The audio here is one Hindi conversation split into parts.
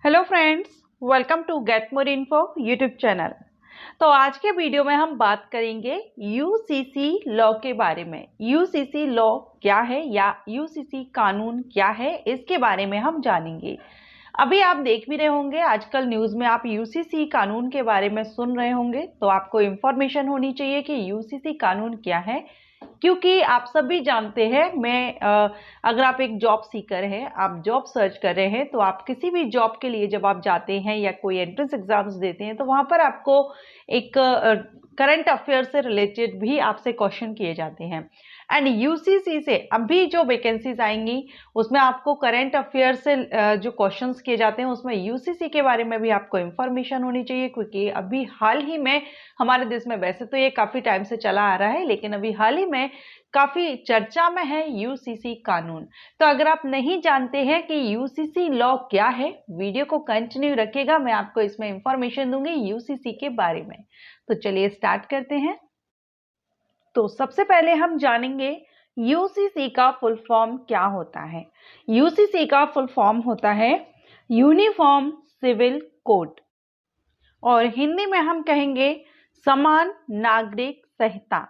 Hello friends, welcome to get more info YouTube channel. तो आज के वीडियो में हम बात करेंगे यूसीसी लॉ के बारे में। यूसीसी लॉ क्या है या यूसीसी कानून क्या है, इसके बारे में हम जानेंगे। अभी आप देख भी रहे होंगे, आजकल न्यूज़ में आप यूसीसी कानून के बारे में सुन रहे होंगे, तो आपको इन्फॉर्मेशन होनी चाहिए कि यूसीसी कानून क्या है। क्योंकि आप सभी जानते हैं, अगर आप एक जॉब सीकर हैं, आप जॉब सर्च कर रहे हैं, तो आप किसी भी जॉब के लिए जब आप जाते हैं या कोई एंट्रेंस एग्जाम्स देते हैं, तो वहां पर आपको एक करंट अफेयर से रिलेटेड भी आपसे क्वेश्चन किए जाते हैं। एंड यूसीसी से अभी जो वैकेंसीज आएंगी उसमें आपको करंट अफेयर से जो क्वेश्चंस किए जाते हैं उसमें यूसीसी के बारे में भी आपको इंफॉर्मेशन होनी चाहिए। क्योंकि अभी हाल ही में हमारे देश में, वैसे तो ये काफी टाइम से चला आ रहा है, लेकिन अभी हाल ही में काफी चर्चा में है यूसीसी कानून। तो अगर आप नहीं जानते हैं कि यूसीसी लॉ क्या है, वीडियो को कंटिन्यू रखिएगा, मैं आपको इसमें इंफॉर्मेशन दूंगी यूसीसी के बारे में। तो चलिए स्टार्ट करते हैं। तो सबसे पहले हम जानेंगे यूसीसी का फुल फॉर्म क्या होता है। यूसीसी का फुल फॉर्म होता है यूनिफॉर्म सिविल कोड, और हिंदी में हम कहेंगे समान नागरिक संहिता।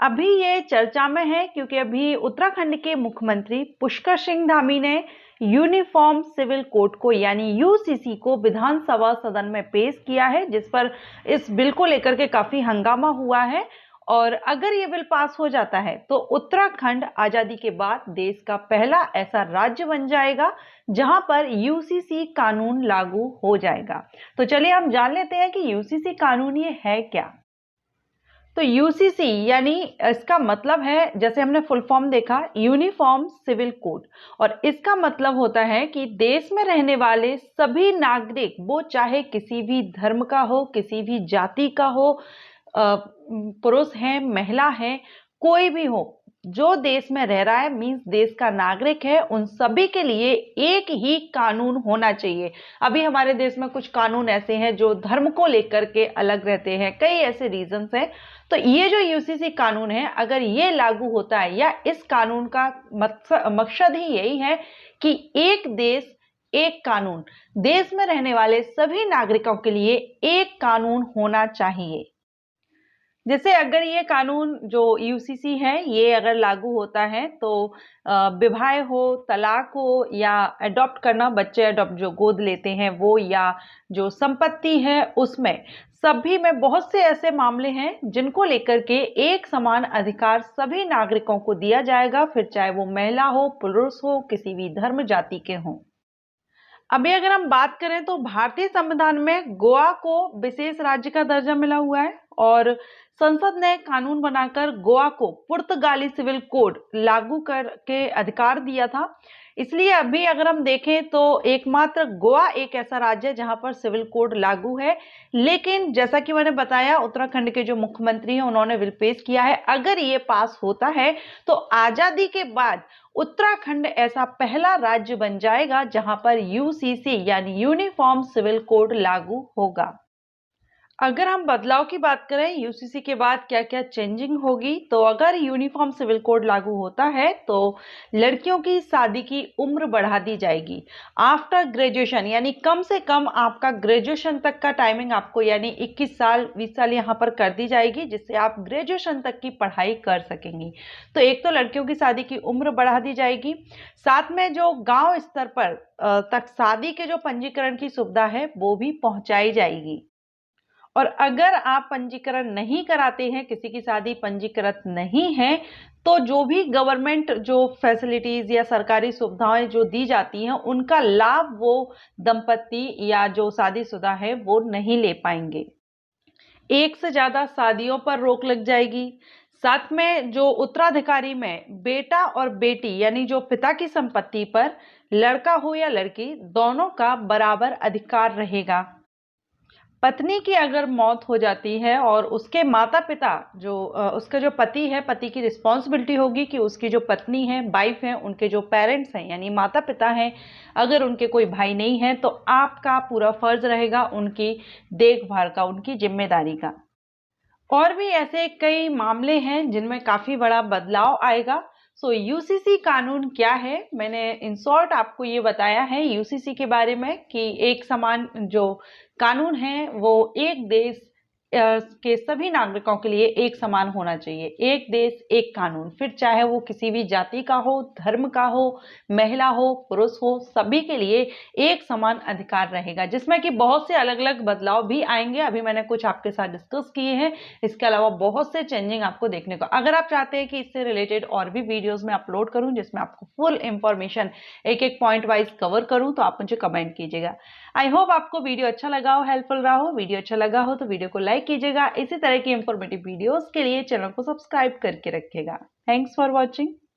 अभी ये चर्चा में है क्योंकि अभी उत्तराखंड के मुख्यमंत्री पुष्कर सिंह धामी ने यूनिफॉर्म सिविल कोड को यानी यूसीसी को विधानसभा सदन में पेश किया है, जिस पर इस बिल को लेकर के काफी हंगामा हुआ है। और अगर ये बिल पास हो जाता है तो उत्तराखंड आजादी के बाद देश का पहला ऐसा राज्य बन जाएगा जहां पर यूसीसी कानून लागू हो जाएगा। तो चलिए हम जान लेते हैं कि यूसीसी कानून ये है क्या। तो यूसीसी यानी इसका मतलब है, जैसे हमने फुल फॉर्म देखा, यूनिफॉर्म सिविल कोड, और इसका मतलब होता है कि देश में रहने वाले सभी नागरिक, वो चाहे किसी भी धर्म का हो, किसी भी जाति का हो, पुरुष है, महिला है, कोई भी हो, जो देश में रह रहा है, मींस देश का नागरिक है, उन सभी के लिए एक ही कानून होना चाहिए। अभी हमारे देश में कुछ कानून ऐसे हैं जो धर्म को लेकर के अलग रहते हैं, कई ऐसे रीजंस हैं। तो ये जो यूसीसी कानून है, अगर ये लागू होता है, या इस कानून का मकसद ही यही है कि एक देश एक कानून, देश में रहने वाले सभी नागरिकों के लिए एक कानून होना चाहिए। जैसे अगर ये कानून जो यूसीसी है ये अगर लागू होता है तो विवाह हो, तलाक हो, या अडॉप्ट करना, बच्चे अडॉप्ट जो गोद लेते हैं वो, या जो संपत्ति है उसमें, सभी में बहुत से ऐसे मामले हैं जिनको लेकर के एक समान अधिकार सभी नागरिकों को दिया जाएगा, फिर चाहे वो महिला हो, पुरुष हो, किसी भी धर्म जाति के हों। अभी अगर हम बात करें तो भारतीय संविधान में गोवा को विशेष राज्य का दर्जा मिला हुआ है, और संसद ने कानून बनाकर गोवा को पुर्तगाली सिविल कोड लागू करके अधिकार दिया था। इसलिए अभी अगर हम देखें तो एकमात्र गोवा एक ऐसा राज्य है जहां पर सिविल कोड लागू है। लेकिन जैसा कि मैंने बताया, उत्तराखंड के जो मुख्यमंत्री हैं उन्होंने बिल पेश किया है। अगर ये पास होता है तो आजादी के बाद उत्तराखंड ऐसा पहला राज्य बन जाएगा जहां पर यूसीसी यानी यूनिफॉर्म सिविल कोड लागू होगा। अगर हम बदलाव की बात करें, यूसीसी के बाद क्या क्या चेंजिंग होगी, तो अगर यूनिफॉर्म सिविल कोड लागू होता है तो लड़कियों की शादी की उम्र बढ़ा दी जाएगी आफ्टर ग्रेजुएशन, यानी कम से कम आपका ग्रेजुएशन तक का टाइमिंग आपको, यानी 21 साल 20 साल यहाँ पर कर दी जाएगी, जिससे आप ग्रेजुएशन तक की पढ़ाई कर सकेंगी। तो एक तो लड़कियों की शादी की उम्र बढ़ा दी जाएगी, साथ में जो गांव स्तर पर तक शादी के जो पंजीकरण की सुविधा है वो भी पहुंचाई जाएगी। और अगर आप पंजीकरण नहीं कराते हैं, किसी की शादी पंजीकृत नहीं है, तो जो भी गवर्नमेंट जो फैसिलिटीज या सरकारी सुविधाएं जो दी जाती हैं उनका लाभ वो दंपति या जो शादीशुदा है वो नहीं ले पाएंगे। एक से ज्यादा शादियों पर रोक लग जाएगी। साथ में जो उत्तराधिकारी में बेटा और बेटी यानी जो पिता की संपत्ति पर लड़का हो या लड़की, दोनों का बराबर अधिकार रहेगा। पत्नी की अगर मौत हो जाती है और उसके माता पिता जो उसका जो पति है, पति की रिस्पॉन्सिबिलिटी होगी कि उसकी जो पत्नी है, वाइफ है, उनके जो पेरेंट्स हैं यानी माता पिता हैं, अगर उनके कोई भाई नहीं है तो आपका पूरा फर्ज रहेगा उनकी देखभाल का, उनकी जिम्मेदारी का। और भी ऐसे कई मामले हैं जिनमें काफी बड़ा बदलाव आएगा। सो यूसीसी कानून क्या है, मैंने इन शॉर्ट आपको ये बताया है यूसीसी के बारे में कि एक समान जो कानून है वो एक देश के सभी नागरिकों के लिए एक समान होना चाहिए। एक देश एक कानून, फिर चाहे वो किसी भी जाति का हो, धर्म का हो, महिला हो, पुरुष हो, सभी के लिए एक समान अधिकार रहेगा, जिसमें कि बहुत से अलग अलग बदलाव भी आएंगे। अभी मैंने कुछ आपके साथ डिस्कस किए हैं, इसके अलावा बहुत से चेंजिंग आपको देखने को। अगर आप चाहते हैं कि इससे रिलेटेड और भी वीडियोस में अपलोड करूं जिसमें आपको फुल इंफॉर्मेशन एक एक पॉइंट वाइज कवर करूं, तो आप मुझे कमेंट कीजिएगा। आई होप आपको वीडियो अच्छा लगा हो, हेल्पफुल रहा हो। वीडियो अच्छा लगा हो तो वीडियो को लाइक कीजिएगा। इसी तरह की इंफॉर्मेटिव वीडियोस के लिए चैनल को सब्सक्राइब करके रखिएगा। Thanks for watching.